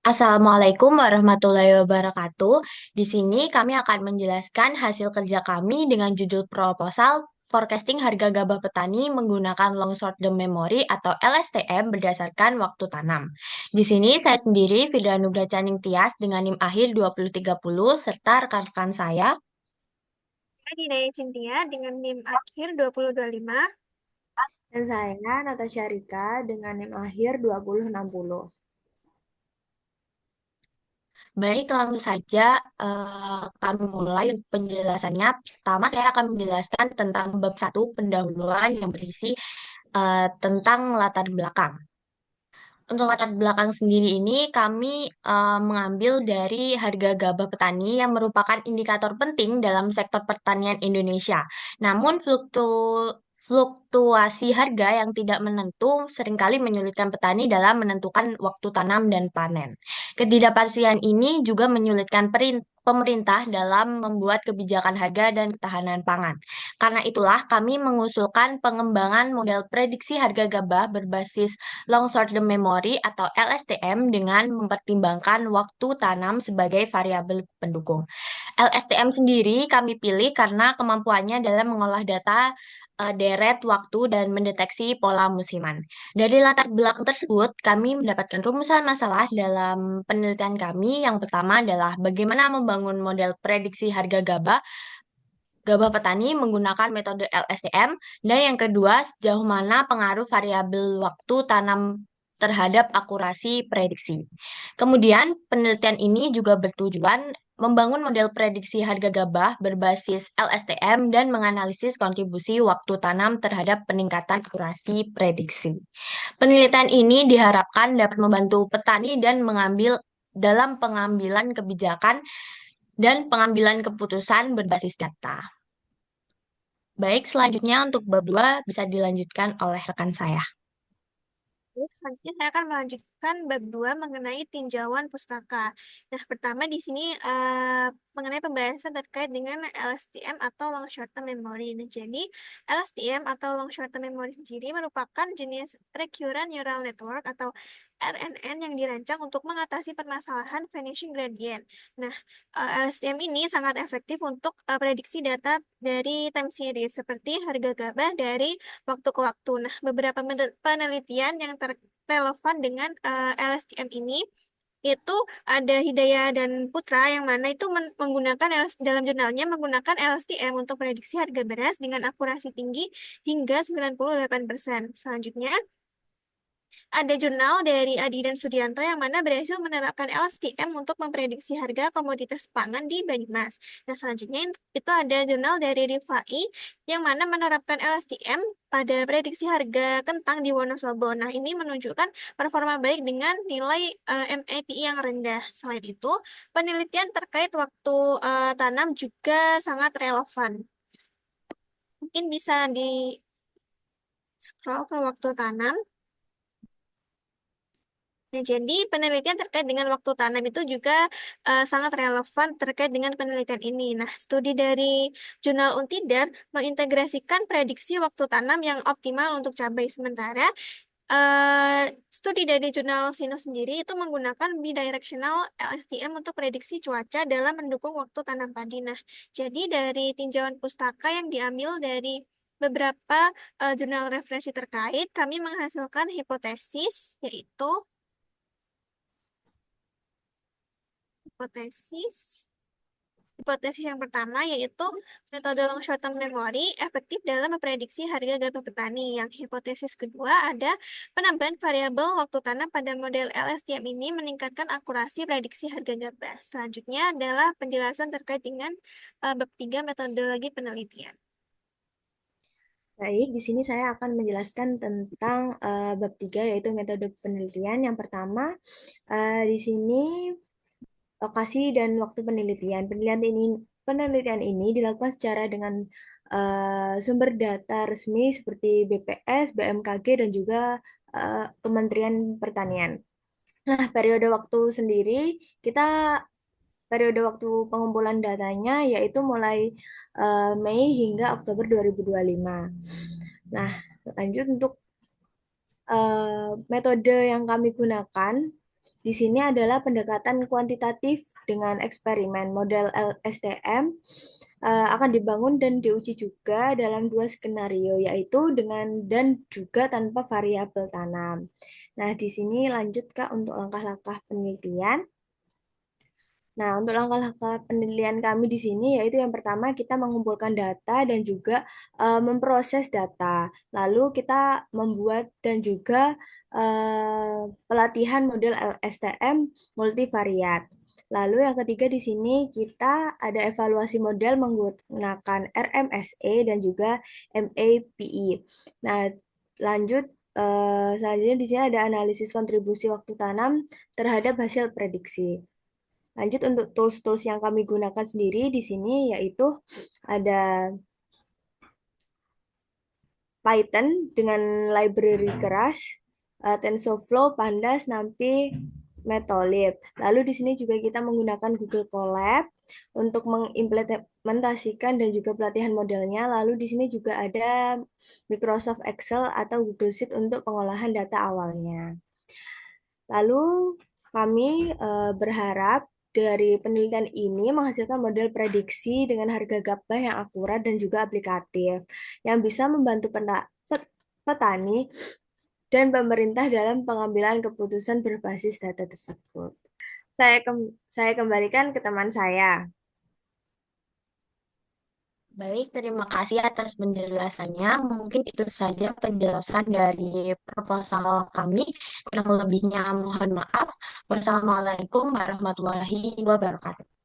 Assalamualaikum warahmatullahi wabarakatuh. Di sini kami akan menjelaskan hasil kerja kami dengan judul proposal Forecasting Harga Gabah Petani menggunakan Long Short Term Memory atau LSTM berdasarkan waktu tanam. Di sini saya sendiri, Fidra Nubra Caning Tias dengan NIM akhir 2030 serta rekan-rekan saya. Dinaya Cintia dengan NIM akhir 2025. Dan saya Natasha Rika dengan NIM akhir 2060. Baik, langsung saja kami mulai penjelasannya. Pertama, saya akan menjelaskan tentang bab satu pendahuluan yang berisi tentang latar belakang. Untuk latar belakang sendiri ini kami mengambil dari harga gabah petani yang merupakan indikator penting dalam sektor pertanian Indonesia. Namun fluktuasi harga yang tidak menentu seringkali menyulitkan petani dalam menentukan waktu tanam dan panen. Ketidakpastian ini juga menyulitkan pemerintah dalam membuat kebijakan harga dan ketahanan pangan. Karena itulah kami mengusulkan pengembangan model prediksi harga gabah berbasis long short term memory atau LSTM dengan mempertimbangkan waktu tanam sebagai variabel pendukung. LSTM sendiri kami pilih karena kemampuannya dalam mengolah data deret waktu dan mendeteksi pola musiman. Dari latar belakang tersebut, kami mendapatkan rumusan masalah dalam penelitian kami. Yang pertama adalah bagaimana membangun model prediksi harga gabah petani menggunakan metode LSTM, dan yang kedua, sejauh mana pengaruh variabel waktu tanam terhadap akurasi prediksi. Kemudian, penelitian ini juga bertujuan membangun model prediksi harga gabah berbasis LSTM dan menganalisis kontribusi waktu tanam terhadap peningkatan akurasi prediksi. Penelitian ini diharapkan dapat membantu petani dan dalam pengambilan kebijakan dan pengambilan keputusan berbasis data. Baik, selanjutnya untuk bab 2 bisa dilanjutkan oleh rekan saya. Selanjutnya saya akan melanjutkan bab 2 mengenai tinjauan pustaka. Nah, pertama di sini mengenai pembahasan terkait dengan LSTM atau Long Short Term Memory. Nah, jadi LSTM atau Long Short Term Memory sendiri merupakan jenis Recurrent Neural Network atau RNN yang dirancang untuk mengatasi permasalahan vanishing gradient. Nah, LSTM ini sangat efektif untuk prediksi data dari time series seperti harga gabah dari waktu ke waktu. Nah, beberapa penelitian yang relevan dengan LSTM ini itu ada Hidayah dan Putra yang mana itu menggunakan dalam jurnalnya menggunakan LSTM untuk prediksi harga beras dengan akurasi tinggi hingga 98%. Selanjutnya, ada jurnal dari Adi dan Sudianto yang mana berhasil menerapkan LSTM untuk memprediksi harga komoditas pangan di Banyumas. Nah, selanjutnya itu ada jurnal dari Rifai yang mana menerapkan LSTM pada prediksi harga kentang di Wonosobo. Nah, ini menunjukkan performa baik dengan nilai MAPI yang rendah. Selain itu, penelitian terkait waktu tanam juga sangat relevan. Mungkin bisa di scroll ke waktu tanam. Nah, jadi penelitian terkait dengan waktu tanam itu juga sangat relevan terkait dengan penelitian ini. Nah, studi dari jurnal Untidar mengintegrasikan prediksi waktu tanam yang optimal untuk cabai. Sementara studi dari jurnal Sino sendiri itu menggunakan bidirectional LSTM untuk prediksi cuaca dalam mendukung waktu tanam padi. Nah, jadi dari tinjauan pustaka yang diambil dari beberapa jurnal referensi terkait, kami menghasilkan hipotesis, yaitu hipotesis. Hipotesis yang pertama yaitu metode long short term memory efektif dalam memprediksi harga gabah petani. Yang hipotesis kedua ada penambahan variabel waktu tanam pada model LSTM ini meningkatkan akurasi prediksi harga gabah. Selanjutnya adalah penjelasan terkait dengan bab 3 metodologi penelitian. Baik, di sini saya akan menjelaskan tentang bab 3 yaitu metode penelitian. Yang pertama, di sini lokasi dan waktu penelitian. Penelitian ini dilakukan secara dengan sumber data resmi seperti BPS, BMKG, dan juga Kementerian Pertanian. Nah, kita periode waktu pengumpulan datanya yaitu mulai Mei hingga Oktober 2025. Nah, lanjut untuk Metode yang kami gunakan di sini adalah pendekatan kuantitatif dengan eksperimen. Model LSTM akan dibangun dan diuji juga dalam dua skenario, yaitu dengan dan juga tanpa variabel tanam. Nah, di sini lanjut Kak untuk langkah-langkah penelitian. Nah, untuk langkah-langkah penelitian kami di sini yaitu yang pertama kita mengumpulkan data dan juga memproses data. Lalu kita membuat dan juga pelatihan model LSTM multivariat. Lalu yang ketiga di sini kita ada evaluasi model menggunakan RMSE dan juga MAPI. Nah, lanjut selanjutnya di sini ada analisis kontribusi waktu tanam terhadap hasil prediksi. Lanjut untuk tools-tools yang kami gunakan sendiri di sini yaitu ada Python dengan library keras, TensorFlow, Pandas, NumPy, Matplotlib. Lalu di sini juga kita menggunakan Google Colab untuk mengimplementasikan dan juga pelatihan modelnya. Lalu di sini juga ada Microsoft Excel atau Google Sheet untuk pengolahan data awalnya. Lalu kami berharap dari penelitian ini menghasilkan model prediksi dengan harga gabah yang akurat dan juga aplikatif, yang bisa membantu petani dan pemerintah dalam pengambilan keputusan berbasis data tersebut. Saya kembalikan ke teman saya. Baik, terima kasih atas penjelasannya. Mungkin itu saja penjelasan dari proposal kami. Kurang lebihnya mohon maaf. Wassalamualaikum warahmatullahi wabarakatuh.